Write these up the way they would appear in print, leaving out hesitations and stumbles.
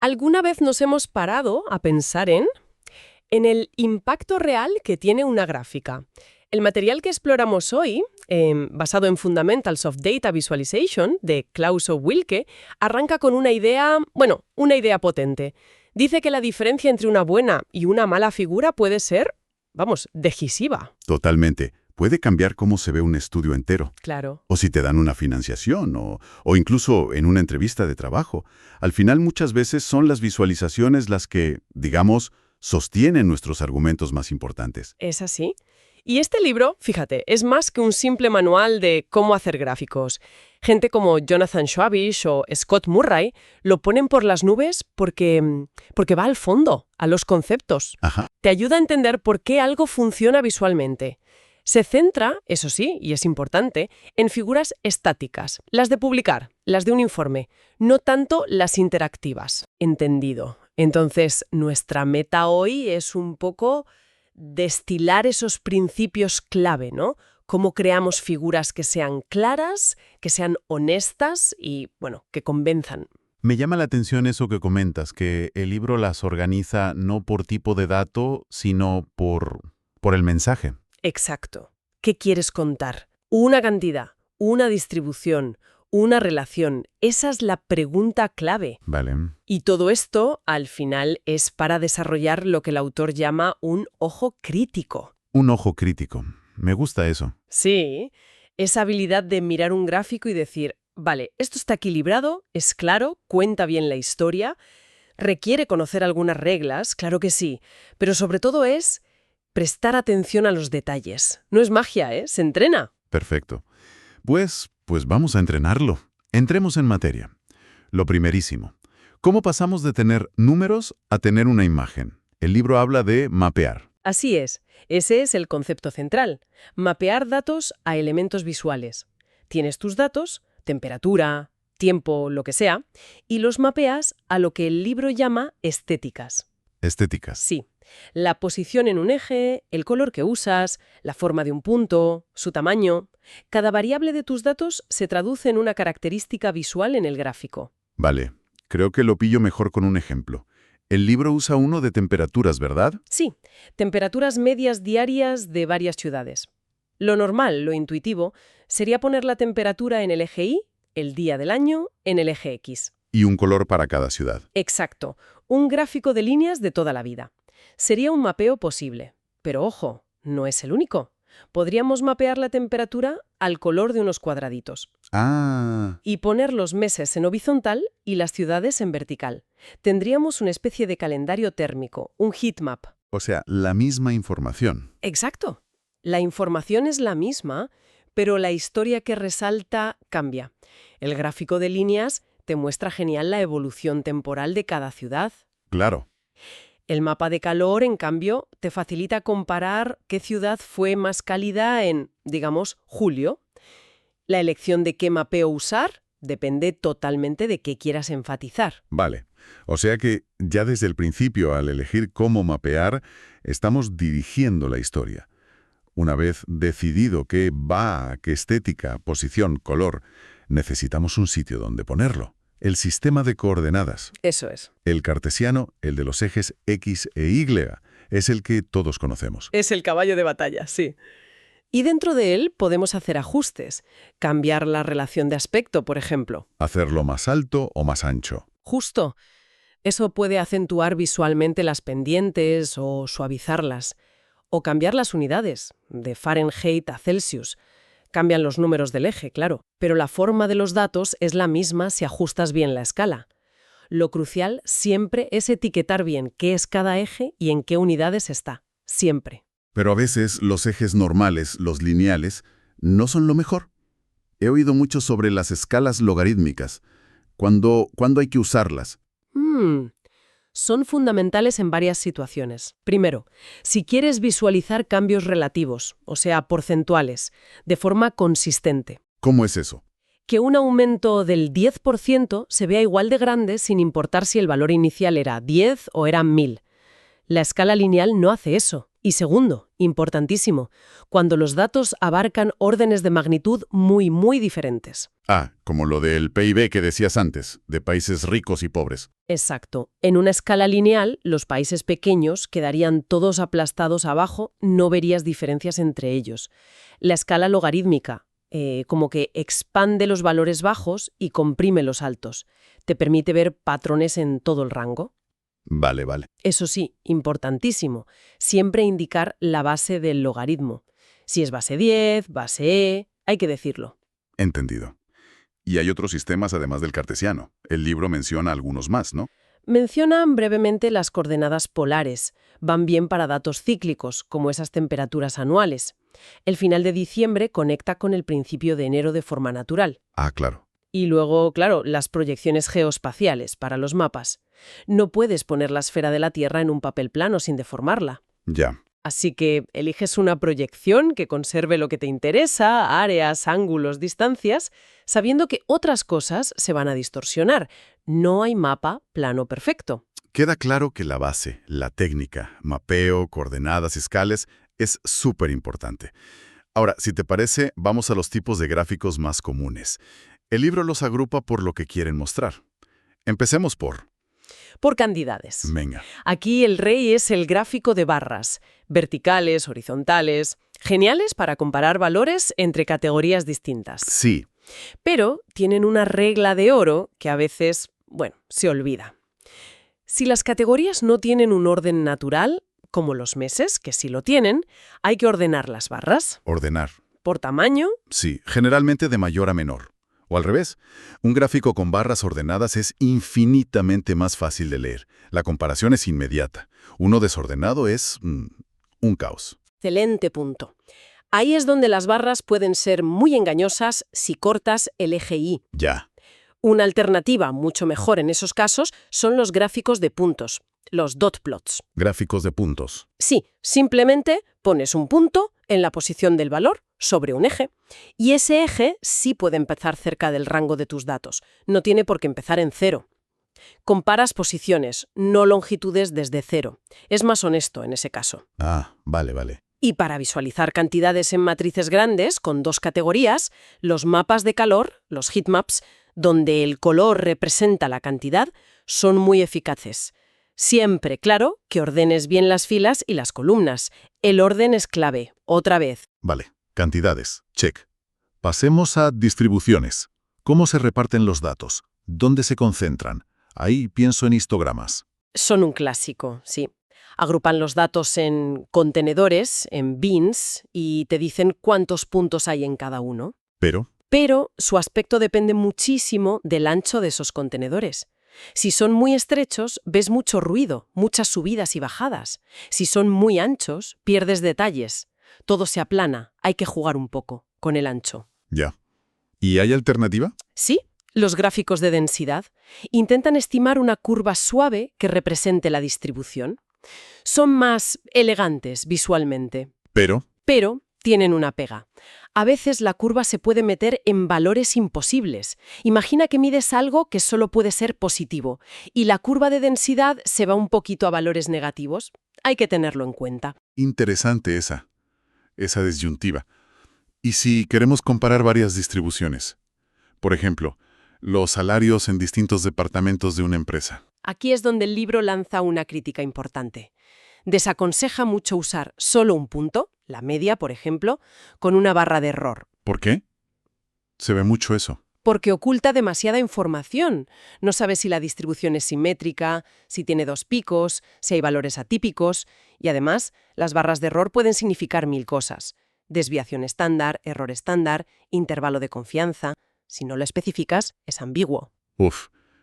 ¿Alguna vez nos hemos parado a pensar en el impacto real que tiene una gráfica? El material que exploramos hoy, basado en Fundamentals of Data Visualization, de Klaus Wilke, arranca con una idea, una idea potente. Dice que la diferencia entre una buena y una mala figura puede ser, decisiva. Totalmente. Puede cambiar cómo se ve un estudio entero. Claro. O si te dan una financiación, o incluso en una entrevista de trabajo. Al final, muchas veces son las visualizaciones las que, digamos, sostienen nuestros argumentos más importantes. Es así. Y este libro, fíjate, es más que un simple manual de cómo hacer gráficos. Gente como Jonathan Schwabish o Scott Murray lo ponen por las nubes porque va al fondo, a los conceptos. Ajá. Te ayuda a entender por qué algo funciona visualmente. Se centra, eso sí, y es importante, en figuras estáticas, las de publicar, las de un informe, no tanto las interactivas. Entendido. Entonces, nuestra meta hoy es un poco destilar esos principios clave, ¿no? Cómo creamos figuras que sean claras, que sean honestas y, que convenzan. Me llama la atención eso que comentas, que el libro las organiza no por tipo de dato, sino por el mensaje. Exacto. ¿Qué quieres contar? Una cantidad, una distribución, una relación. Esa es la pregunta clave. Vale. Y todo esto, al final, es para desarrollar lo que el autor llama un ojo crítico. Un ojo crítico. Me gusta eso. Sí, esa habilidad de mirar un gráfico y decir, vale, esto está equilibrado, es claro, cuenta bien la historia, requiere conocer algunas reglas, claro que sí, pero sobre todo es prestar atención a los detalles. No es magia, ¿eh? Se entrena. Perfecto. Pues vamos a entrenarlo. Entremos en materia. Lo primerísimo. ¿Cómo pasamos de tener números a tener una imagen? El libro habla de mapear. Así es. Ese es el concepto central. Mapear datos a elementos visuales. Tienes tus datos, temperatura, tiempo, lo que sea, y los mapeas a lo que el libro llama estéticas. Estéticas. Sí. La posición en un eje, el color que usas, la forma de un punto, su tamaño. Cada variable de tus datos se traduce en una característica visual en el gráfico. Vale, creo que lo pillo mejor con un ejemplo. El libro usa uno de temperaturas, ¿verdad? Sí, temperaturas medias diarias de varias ciudades. Lo normal, lo intuitivo, sería poner la temperatura en el eje Y, el día del año, en el eje X. Y un color para cada ciudad. Exacto, un gráfico de líneas de toda la vida. Sería un mapeo posible. Pero ojo, no es el único. Podríamos mapear la temperatura al color de unos cuadraditos. Ah, Y poner los meses en horizontal y las ciudades en vertical. Tendríamos una especie de calendario térmico, un heatmap. o sea, la misma información. Exacto. La información es la misma, pero la historia que resalta cambia. El gráfico de líneas te muestra genial la evolución temporal de cada ciudad. Claro. El mapa de calor, en cambio, te facilita comparar qué ciudad fue más cálida en, digamos, julio. La elección de qué mapeo usar depende totalmente de qué quieras enfatizar. Vale. O sea que ya desde el principio, al elegir cómo mapear, estamos dirigiendo la historia. Una vez decidido qué va, qué estética, posición, color, necesitamos un sitio donde ponerlo. El sistema de coordenadas. Eso es. El cartesiano, el de los ejes X e Y, es el que todos conocemos. Es el caballo de batalla, sí. Y dentro de él podemos hacer ajustes, cambiar la relación de aspecto, por ejemplo. Hacerlo más alto o más ancho. Justo. Eso puede acentuar visualmente las pendientes o suavizarlas. O cambiar las unidades, de Fahrenheit a Celsius. Cambian los números del eje, claro, pero la forma de los datos es la misma si ajustas bien la escala. Lo crucial siempre es etiquetar bien qué es cada eje y en qué unidades está. Siempre. Pero a veces los ejes normales, los lineales, no son lo mejor. He oído mucho sobre las escalas logarítmicas. ¿Cuándo hay que usarlas? Son fundamentales en varias situaciones. Primero, si quieres visualizar cambios relativos, o sea, porcentuales, de forma consistente. ¿Cómo es eso? Que un aumento del 10% se vea igual de grande sin importar si el valor inicial era 10 o era 1000. La escala lineal no hace eso. Y segundo, importantísimo, cuando los datos abarcan órdenes de magnitud muy, muy diferentes. Ah, como lo del PIB que decías antes, de países ricos y pobres. Exacto. En una escala lineal, los países pequeños quedarían todos aplastados abajo, no verías diferencias entre ellos. La escala logarítmica, como que expande los valores bajos y comprime los altos. Te permite ver patrones en todo el rango. Vale, vale. Eso sí, importantísimo, siempre indicar la base del logaritmo. Si es base 10, base E, hay que decirlo. Entendido. Y hay otros sistemas además del cartesiano. El libro menciona algunos más, ¿no? Mencionan brevemente las coordenadas polares. Van bien para datos cíclicos, como esas temperaturas anuales. El final de diciembre conecta con el principio de enero de forma natural. Ah, claro. Y luego, claro, las proyecciones geoespaciales para los mapas. No puedes poner la esfera de la Tierra en un papel plano sin deformarla. Ya. Así que eliges una proyección que conserve lo que te interesa, áreas, ángulos, distancias, sabiendo que otras cosas se van a distorsionar. No hay mapa plano perfecto. Queda claro que la base, la técnica, mapeo, coordenadas, escales, es súper importante. Ahora, si te parece, vamos a los tipos de gráficos más comunes. El libro los agrupa por lo que quieren mostrar. Empecemos por... Por cantidades. Venga. Aquí el rey es el gráfico de barras, verticales, horizontales, geniales para comparar valores entre categorías distintas. Sí. Pero tienen una regla de oro que a veces, se olvida. Si las categorías no tienen un orden natural, como los meses, que sí lo tienen, hay que ordenar las barras. Ordenar. Por tamaño. Sí, generalmente de mayor a menor. O al revés, un gráfico con barras ordenadas es infinitamente más fácil de leer. La comparación es inmediata. Uno desordenado es un caos. Excelente punto. Ahí es donde las barras pueden ser muy engañosas si cortas el eje Y. Ya. Una alternativa mucho mejor en esos casos son los gráficos de puntos, los dot plots. Gráficos de puntos. Sí, simplemente pones un punto en la posición del valor sobre un eje, y ese eje sí puede empezar cerca del rango de tus datos, no tiene por qué empezar en 0. Comparas posiciones, no longitudes desde 0. Es más honesto en ese caso. Ah, vale. Y para visualizar cantidades en matrices grandes, con 2 categorías, los mapas de calor, los heatmaps, donde el color representa la cantidad, son muy eficaces. Siempre, claro, que ordenes bien las filas y las columnas. El orden es clave, otra vez. Vale. Cantidades. Check. Pasemos a distribuciones. ¿Cómo se reparten los datos? ¿Dónde se concentran? Ahí pienso en histogramas. Son un clásico, sí. Agrupan los datos en contenedores, en bins, y te dicen cuántos puntos hay en cada uno. Pero su aspecto depende muchísimo del ancho de esos contenedores. Si son muy estrechos, ves mucho ruido, muchas subidas y bajadas. Si son muy anchos, pierdes detalles. Todo se aplana, hay que jugar un poco con el ancho. Ya. ¿Y hay alternativa? Sí, los gráficos de densidad intentan estimar una curva suave que represente la distribución. Son más elegantes visualmente. Pero tienen una pega. A veces la curva se puede meter en valores imposibles. Imagina que mides algo que solo puede ser positivo y la curva de densidad se va un poquito a valores negativos. Hay que tenerlo en cuenta. Interesante esa disyuntiva. ¿Y si queremos comparar varias distribuciones? Por ejemplo, los salarios en distintos departamentos de una empresa. Aquí es donde el libro lanza una crítica importante. Desaconseja mucho usar solo un punto, la media, por ejemplo, con una barra de error. ¿Por qué? Se ve mucho eso. Porque oculta demasiada información. No sabes si la distribución es simétrica, si tiene 2 picos, si hay valores atípicos. Y además, las barras de error pueden significar 1000 cosas. Desviación estándar, error estándar, intervalo de confianza. Si no lo especificas, es ambiguo.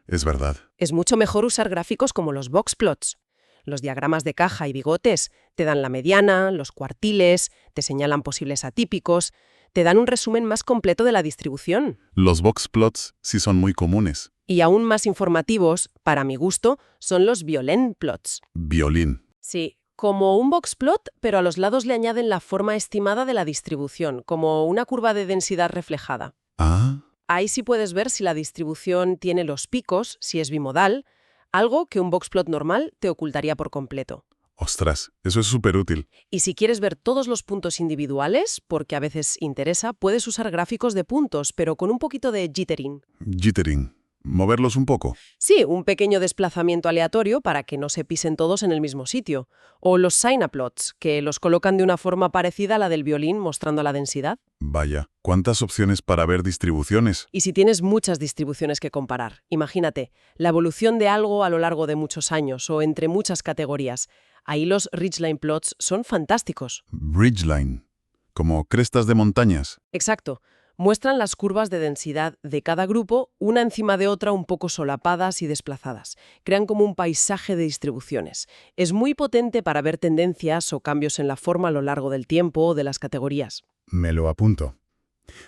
Es verdad. Es mucho mejor usar gráficos como los box plots. Los diagramas de caja y bigotes te dan la mediana, los cuartiles, te señalan posibles atípicos, te dan un resumen más completo de la distribución. Los box plots sí son muy comunes. Y aún más informativos, para mi gusto, son los violin plots. Violín. Sí, como un box plot, pero a los lados le añaden la forma estimada de la distribución, como una curva de densidad reflejada. Ah. Ahí sí puedes ver si la distribución tiene los picos, si es bimodal, algo que un boxplot normal te ocultaría por completo. Ostras, eso es súper útil. Y si quieres ver todos los puntos individuales, porque a veces interesa, puedes usar gráficos de puntos, pero con un poquito de jittering. Jittering. Moverlos un poco. Sí, un pequeño desplazamiento aleatorio para que no se pisen todos en el mismo sitio. O los Synaplots, que los colocan de una forma parecida a la del violín, mostrando la densidad. Vaya, ¿cuántas opciones para ver distribuciones? Y si tienes muchas distribuciones que comparar, imagínate, la evolución de algo a lo largo de muchos años o entre muchas categorías. Ahí los Ridgeline plots son fantásticos. Ridgeline. Como crestas de montañas. Exacto. Muestran las curvas de densidad de cada grupo, una encima de otra un poco solapadas y desplazadas. Crean como un paisaje de distribuciones. Es muy potente para ver tendencias o cambios en la forma a lo largo del tiempo o de las categorías. Me lo apunto.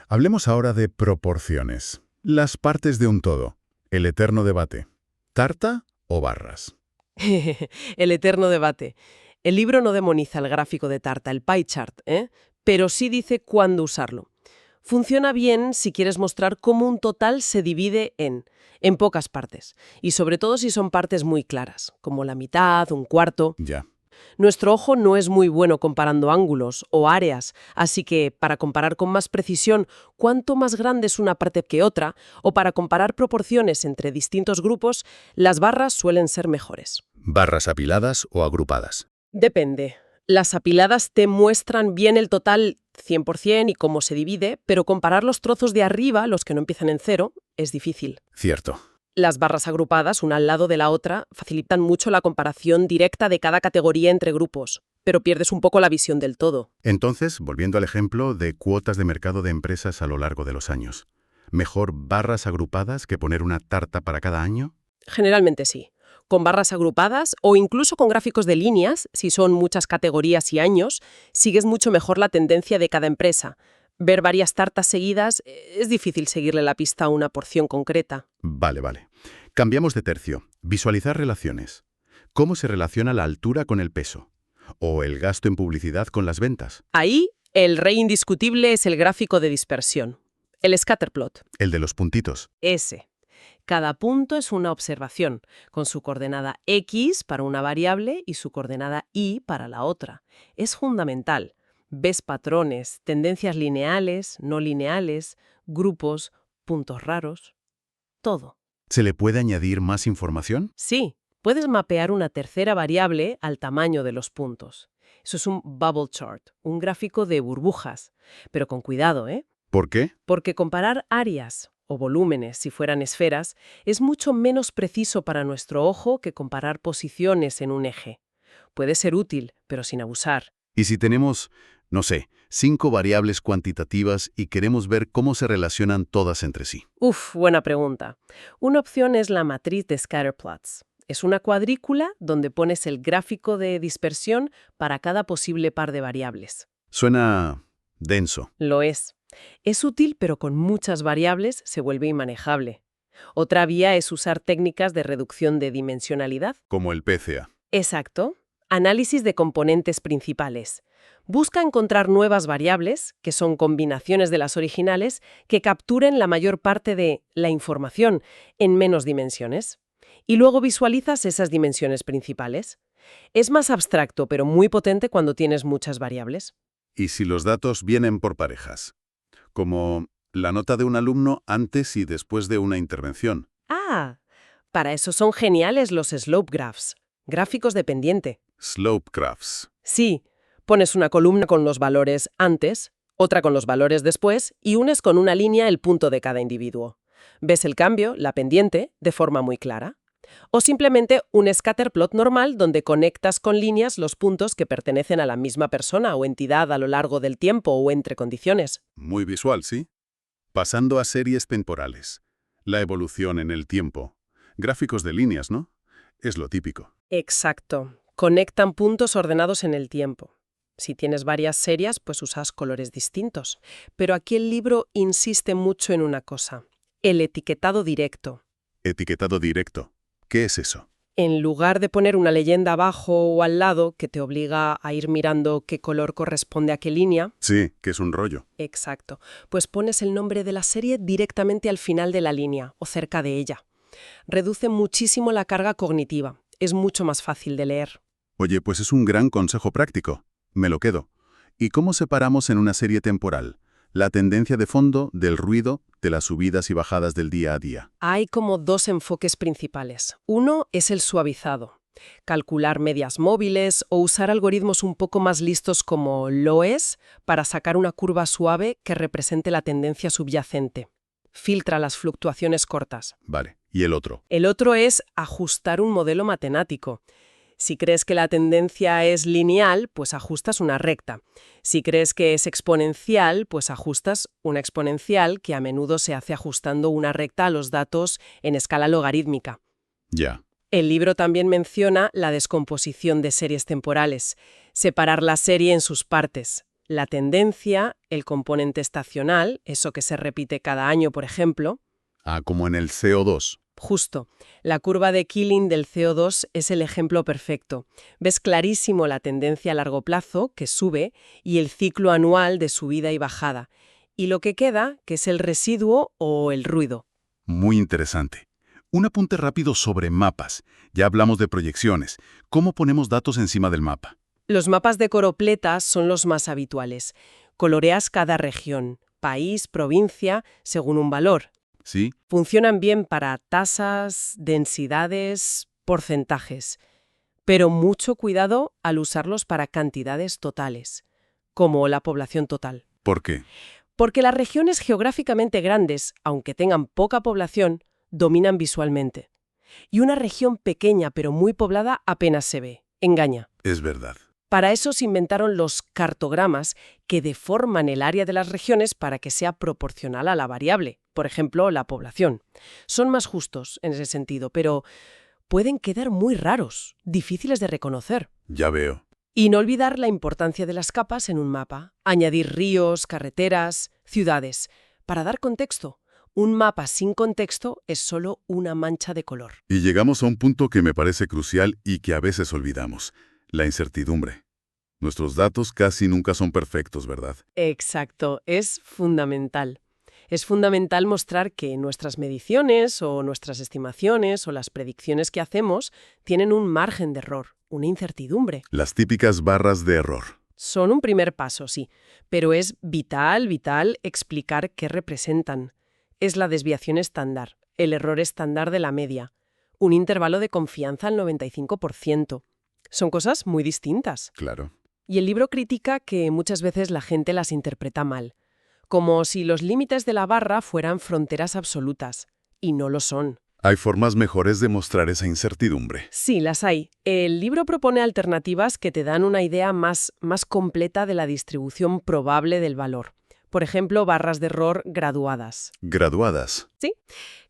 Hablemos ahora de proporciones. Las partes de un todo. El eterno debate. ¿Tarta o barras? El eterno debate. El libro no demoniza el gráfico de tarta, el pie chart, pero sí dice cuándo usarlo. Funciona bien si quieres mostrar cómo un total se divide en pocas partes, y sobre todo si son partes muy claras, como la mitad, un cuarto. Ya. Nuestro ojo no es muy bueno comparando ángulos o áreas, así que para comparar con más precisión cuánto más grande es una parte que otra, o para comparar proporciones entre distintos grupos, las barras suelen ser mejores. ¿Barras apiladas o agrupadas? Depende. Las apiladas te muestran bien el total 100% y cómo se divide, pero comparar los trozos de arriba, los que no empiezan en cero, es difícil. Cierto. Las barras agrupadas, una al lado de la otra, facilitan mucho la comparación directa de cada categoría entre grupos, pero pierdes un poco la visión del todo. Entonces, volviendo al ejemplo de cuotas de mercado de empresas a lo largo de los años, ¿mejor barras agrupadas que poner una tarta para cada año? Generalmente sí. Con barras agrupadas o incluso con gráficos de líneas, si son muchas categorías y años, sigues mucho mejor la tendencia de cada empresa. Ver varias tartas seguidas es difícil seguirle la pista a una porción concreta. Vale. Cambiamos de tercio. Visualizar relaciones. ¿Cómo se relaciona la altura con el peso? ¿O el gasto en publicidad con las ventas? Ahí, el rey indiscutible es el gráfico de dispersión, el scatterplot. El de los puntitos. Ese. Cada punto es una observación, con su coordenada X para una variable y su coordenada Y para la otra. Es fundamental. Ves patrones, tendencias lineales, no lineales, grupos, puntos raros, todo. ¿Se le puede añadir más información? Sí, puedes mapear una tercera variable al tamaño de los puntos. Eso es un bubble chart, un gráfico de burbujas. Pero con cuidado, ¿Por qué? Porque comparar áreas o volúmenes, si fueran esferas, es mucho menos preciso para nuestro ojo que comparar posiciones en un eje. Puede ser útil, pero sin abusar. ¿Y si tenemos, no sé, 5 variables cuantitativas y queremos ver cómo se relacionan todas entre sí? Buena pregunta. Una opción es la matriz de scatterplots. Es una cuadrícula donde pones el gráfico de dispersión para cada posible par de variables. Suena denso. Lo es. Es útil, pero con muchas variables se vuelve inmanejable. Otra vía es usar técnicas de reducción de dimensionalidad. Como el PCA. Exacto. Análisis de componentes principales. Busca encontrar nuevas variables, que son combinaciones de las originales, que capturen la mayor parte de la información en menos dimensiones. Y luego visualizas esas dimensiones principales. Es más abstracto, pero muy potente cuando tienes muchas variables. ¿Y si los datos vienen por parejas? Como la nota de un alumno antes y después de una intervención. Para eso son geniales los slope graphs, gráficos de pendiente. Slope graphs. Sí, pones una columna con los valores antes, otra con los valores después y unes con una línea el punto de cada individuo. Ves el cambio, la pendiente, de forma muy clara. O simplemente un scatterplot normal donde conectas con líneas los puntos que pertenecen a la misma persona o entidad a lo largo del tiempo o entre condiciones. Muy visual, ¿sí? Pasando a series temporales. La evolución en el tiempo. Gráficos de líneas, ¿no? Es lo típico. Exacto. Conectan puntos ordenados en el tiempo. Si tienes varias series, pues usas colores distintos. Pero aquí el libro insiste mucho en una cosa: el etiquetado directo. Etiquetado directo. ¿Qué es eso? En lugar de poner una leyenda abajo o al lado que te obliga a ir mirando qué color corresponde a qué línea. Sí, que es un rollo. Exacto. Pues pones el nombre de la serie directamente al final de la línea o cerca de ella. Reduce muchísimo la carga cognitiva. Es mucho más fácil de leer. Oye, pues es un gran consejo práctico. Me lo quedo. ¿Y cómo separamos en una serie temporal la tendencia de fondo del ruido de las subidas y bajadas del día a día? Hay como dos enfoques principales. Uno es el suavizado. Calcular medias móviles o usar algoritmos un poco más listos como LOES para sacar una curva suave que represente la tendencia subyacente. Filtra las fluctuaciones cortas. Vale. ¿Y el otro? El otro es ajustar un modelo matemático. Si crees que la tendencia es lineal, pues ajustas una recta. Si crees que es exponencial, pues ajustas una exponencial que a menudo se hace ajustando una recta a los datos en escala logarítmica. Ya. El libro también menciona la descomposición de series temporales, separar la serie en sus partes. La tendencia, el componente estacional, eso que se repite cada año, por ejemplo. Ah, como en el CO2. Justo. La curva de Killing del CO2 es el ejemplo perfecto. Ves clarísimo la tendencia a largo plazo, que sube, y el ciclo anual de subida y bajada. Y lo que queda, que es el residuo o el ruido. Muy interesante. Un apunte rápido sobre mapas. Ya hablamos de proyecciones. ¿Cómo ponemos datos encima del mapa? Los mapas de coropleta son los más habituales. Coloreas cada región, país, provincia, según un valor. ¿Sí? Funcionan bien para tasas, densidades, porcentajes, pero mucho cuidado al usarlos para cantidades totales, como la población total. ¿Por qué? Porque las regiones geográficamente grandes, aunque tengan poca población, dominan visualmente. Y una región pequeña pero muy poblada apenas se ve, engaña. Es verdad. Para eso se inventaron los cartogramas que deforman el área de las regiones para que sea proporcional a la variable, por ejemplo, la población. Son más justos en ese sentido, pero pueden quedar muy raros, difíciles de reconocer. Ya veo. Y no olvidar la importancia de las capas en un mapa. Añadir ríos, carreteras, ciudades. Para dar contexto, un mapa sin contexto es solo una mancha de color. Y llegamos a un punto que me parece crucial y que a veces olvidamos. La incertidumbre. Nuestros datos casi nunca son perfectos, ¿verdad? Exacto, es fundamental. Es fundamental mostrar que nuestras mediciones o nuestras estimaciones o las predicciones que hacemos tienen un margen de error, una incertidumbre. Las típicas barras de error. Son un primer paso, sí, pero es vital explicar qué representan. Es la desviación estándar, el error estándar de la media, un intervalo de confianza al 95%. Son cosas muy distintas. Claro. Y el libro critica que muchas veces la gente las interpreta mal, como si los límites de la barra fueran fronteras absolutas, y no lo son. Hay formas mejores de mostrar esa incertidumbre. Sí, las hay. El libro propone alternativas que te dan una idea más completa de la distribución probable del valor. Por ejemplo, barras de error graduadas. Graduadas. Sí,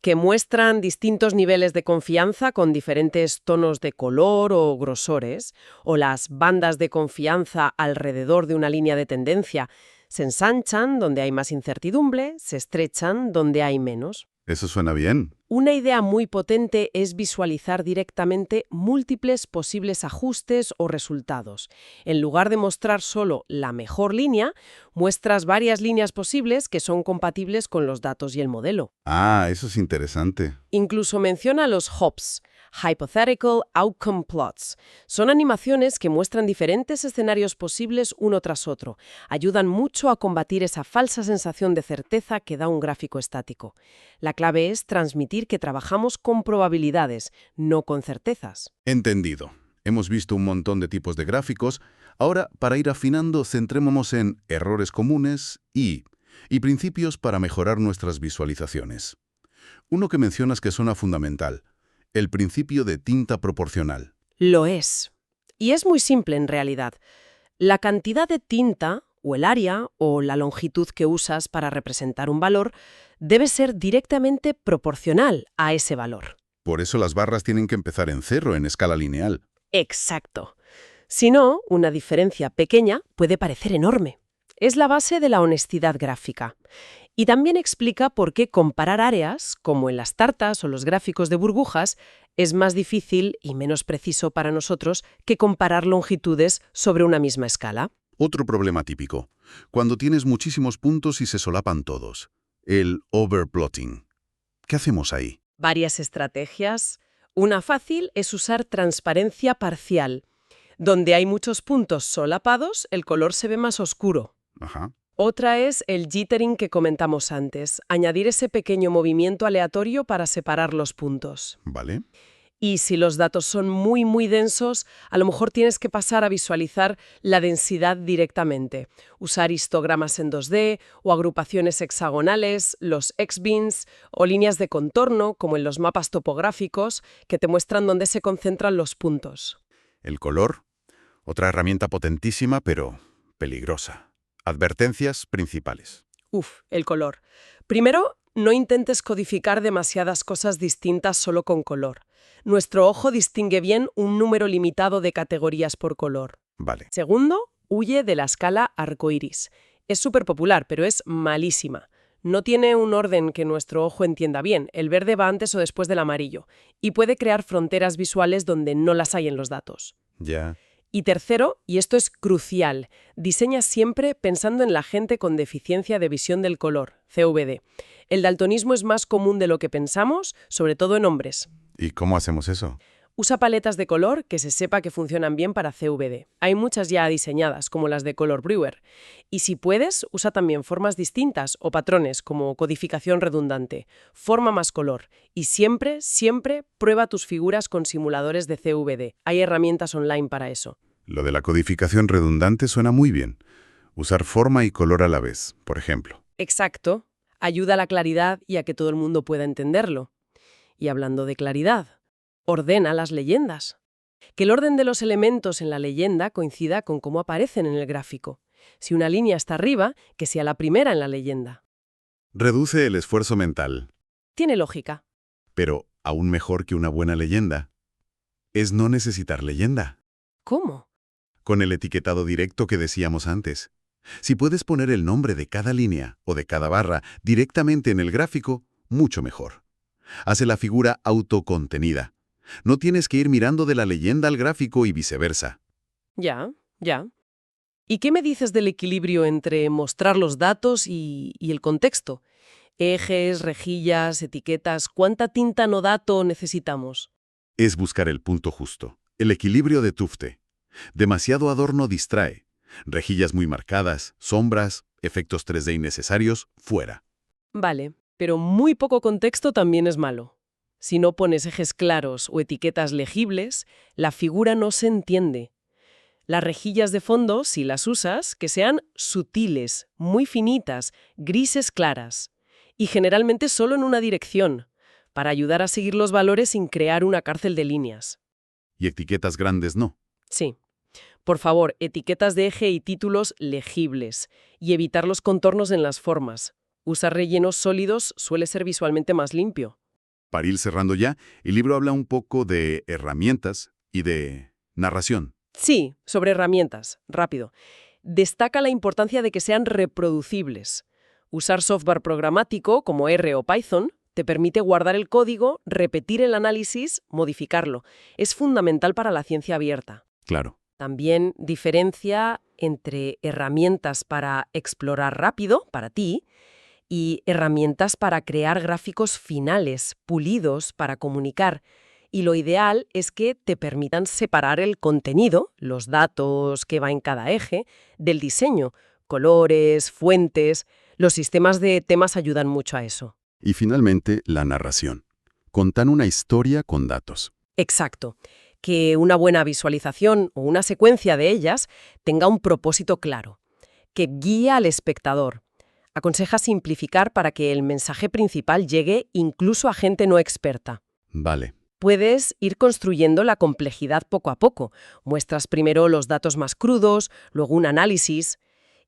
que muestran distintos niveles de confianza con diferentes tonos de color o grosores, o las bandas de confianza alrededor de una línea de tendencia. Se ensanchan donde hay más incertidumbre, se estrechan donde hay menos. Eso suena bien. Una idea muy potente es visualizar directamente múltiples posibles ajustes o resultados. En lugar de mostrar solo la mejor línea, muestras varias líneas posibles que son compatibles con los datos y el modelo. Ah, eso es interesante. Incluso menciona los HOPs, Hypothetical Outcome Plots. Son animaciones que muestran diferentes escenarios posibles uno tras otro. Ayudan mucho a combatir esa falsa sensación de certeza que da un gráfico estático. La clave es transmitir que trabajamos con probabilidades, no con certezas. Entendido. Hemos visto un montón de tipos de gráficos. Ahora, para ir afinando, centrémonos en errores comunes y principios para mejorar nuestras visualizaciones. Uno que mencionas que suena fundamental. El principio de tinta proporcional. Lo es. Y es muy simple en realidad. La cantidad de tinta, o el área, o la longitud que usas para representar un valor, debe ser directamente proporcional a ese valor. Por eso las barras tienen que empezar en cero en escala lineal. Exacto. Si no, una diferencia pequeña puede parecer enorme. Es la base de la honestidad gráfica. Y también explica por qué comparar áreas, como en las tartas o los gráficos de burbujas, es más difícil y menos preciso para nosotros que comparar longitudes sobre una misma escala. Otro problema típico. Cuando tienes muchísimos puntos y se solapan todos. El overplotting. ¿Qué hacemos ahí? Varias estrategias. Una fácil es usar transparencia parcial. Donde hay muchos puntos solapados, el color se ve más oscuro. Ajá. Otra es el jittering que comentamos antes, añadir ese pequeño movimiento aleatorio para separar los puntos. Vale. Y si los datos son muy densos, a lo mejor tienes que pasar a visualizar la densidad directamente. Usar histogramas en 2D o agrupaciones hexagonales, los X-bins o líneas de contorno, como en los mapas topográficos, que te muestran dónde se concentran los puntos. El color, otra herramienta potentísima, pero peligrosa. Advertencias principales. El color. Primero, no intentes codificar demasiadas cosas distintas solo con color. Nuestro ojo distingue bien un número limitado de categorías por color. Vale. Segundo, huye de la escala arcoíris. Es súper popular, pero es malísima. No tiene un orden que nuestro ojo entienda bien. El verde va antes o después del amarillo. Y puede crear fronteras visuales donde no las hay en los datos. Ya. Y tercero, y esto es crucial, diseña siempre pensando en la gente con deficiencia de visión del color, CVD. El daltonismo es más común de lo que pensamos, sobre todo en hombres. ¿Y cómo hacemos eso? Usa paletas de color que se sepa que funcionan bien para CVD. Hay muchas ya diseñadas, como las de Color Brewer. Y si puedes, usa también formas distintas o patrones, como codificación redundante. Forma más color. Y siempre prueba tus figuras con simuladores de CVD. Hay herramientas online para eso. Lo de la codificación redundante suena muy bien. Usar forma y color a la vez, por ejemplo. Exacto. Ayuda a la claridad y a que todo el mundo pueda entenderlo. Y hablando de claridad, ordena las leyendas. Que el orden de los elementos en la leyenda coincida con cómo aparecen en el gráfico. Si una línea está arriba, que sea la primera en la leyenda. Reduce el esfuerzo mental, Tiene lógica. pero aún mejor que una buena leyenda es no necesitar leyenda. ¿Cómo? Con el etiquetado directo que decíamos antes. Si puedes poner el nombre de cada línea o de cada barra directamente en el gráfico, mucho mejor. Hace la figura autocontenida. No tienes que ir mirando de la leyenda al gráfico y viceversa. Ya. ¿Y qué me dices del equilibrio entre mostrar los datos y el contexto? Ejes, rejillas, etiquetas, ¿cuánta tinta no dato necesitamos? Es buscar el punto justo, el equilibrio de tufte. Demasiado adorno distrae. Rejillas muy marcadas, sombras, efectos 3D innecesarios, fuera. Vale, pero muy poco contexto también es malo. Si no pones ejes claros o etiquetas legibles, la figura no se entiende. Las rejillas de fondo, si las usas, que sean sutiles, muy finitas, grises claras. Y generalmente solo en una dirección, para ayudar a seguir los valores sin crear una cárcel de líneas. Y etiquetas grandes no. Sí. Por favor, etiquetas de eje y títulos legibles. Y evitar los contornos en las formas. Usar rellenos sólidos suele ser visualmente más limpio. Para ir cerrando ya, el libro habla un poco de herramientas y de narración. Sí, sobre herramientas. Rápido. Destaca la importancia de que sean reproducibles. Usar software programático como R o Python te permite guardar el código, repetir el análisis, modificarlo. Es fundamental para la ciencia abierta. Claro. También diferencia entre herramientas para explorar rápido, para ti, y herramientas para crear gráficos finales, pulidos, para comunicar. Y lo ideal es que te permitan separar el contenido, los datos que va en cada eje, del diseño. Colores, fuentes. Los sistemas de temas ayudan mucho a eso. Y finalmente, la narración. Contan una historia con datos. Exacto. Que una buena visualización o una secuencia de ellas tenga un propósito claro, que guíe al espectador. Aconseja simplificar para que el mensaje principal llegue incluso a gente no experta. Vale. Puedes ir construyendo la complejidad poco a poco. Muestras primero los datos más crudos, luego un análisis,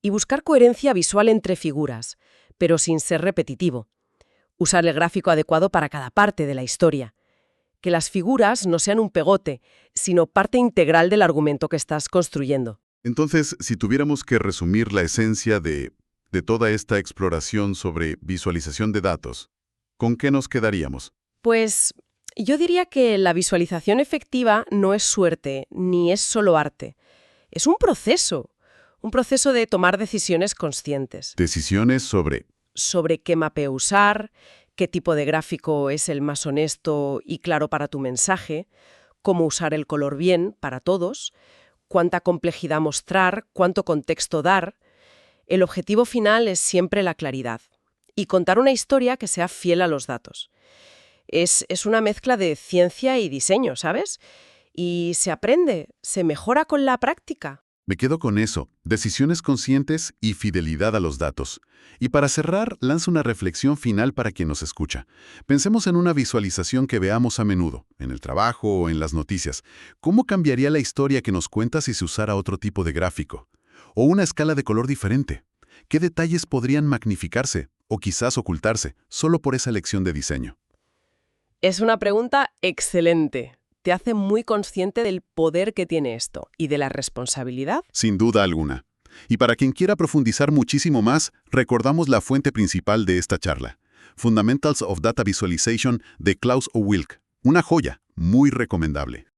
y buscar coherencia visual entre figuras, pero sin ser repetitivo. Usar el gráfico adecuado para cada parte de la historia. Que las figuras no sean un pegote, sino parte integral del argumento que estás construyendo. Entonces, si tuviéramos que resumir la esencia de toda esta exploración sobre visualización de datos, ¿con qué nos quedaríamos? Pues yo diría que la visualización efectiva no es suerte, ni es solo arte. Es un proceso de tomar decisiones conscientes. Decisiones Sobre qué mapeo usar, qué tipo de gráfico es el más honesto y claro para tu mensaje, cómo usar el color bien para todos, cuánta complejidad mostrar, cuánto contexto dar. El objetivo final es siempre la claridad y contar una historia que sea fiel a los datos. Es una mezcla de ciencia y diseño, ¿sabes? Y se aprende, se mejora con la práctica. Me quedo con eso, decisiones conscientes y fidelidad a los datos. Y para cerrar, lanzo una reflexión final para quien nos escucha. Pensemos en una visualización que veamos a menudo, en el trabajo o en las noticias. ¿Cómo cambiaría la historia que nos cuenta si se usara otro tipo de gráfico? O una escala de color diferente. ¿Qué detalles podrían magnificarse o quizás ocultarse solo por esa elección de diseño? Es una pregunta excelente. Te hace muy consciente del poder que tiene esto y de la responsabilidad. Sin duda alguna. Y para quien quiera profundizar muchísimo más, recordamos la fuente principal de esta charla, Fundamentals of Data Visualization de Klaus Wilk. Una joya, muy recomendable.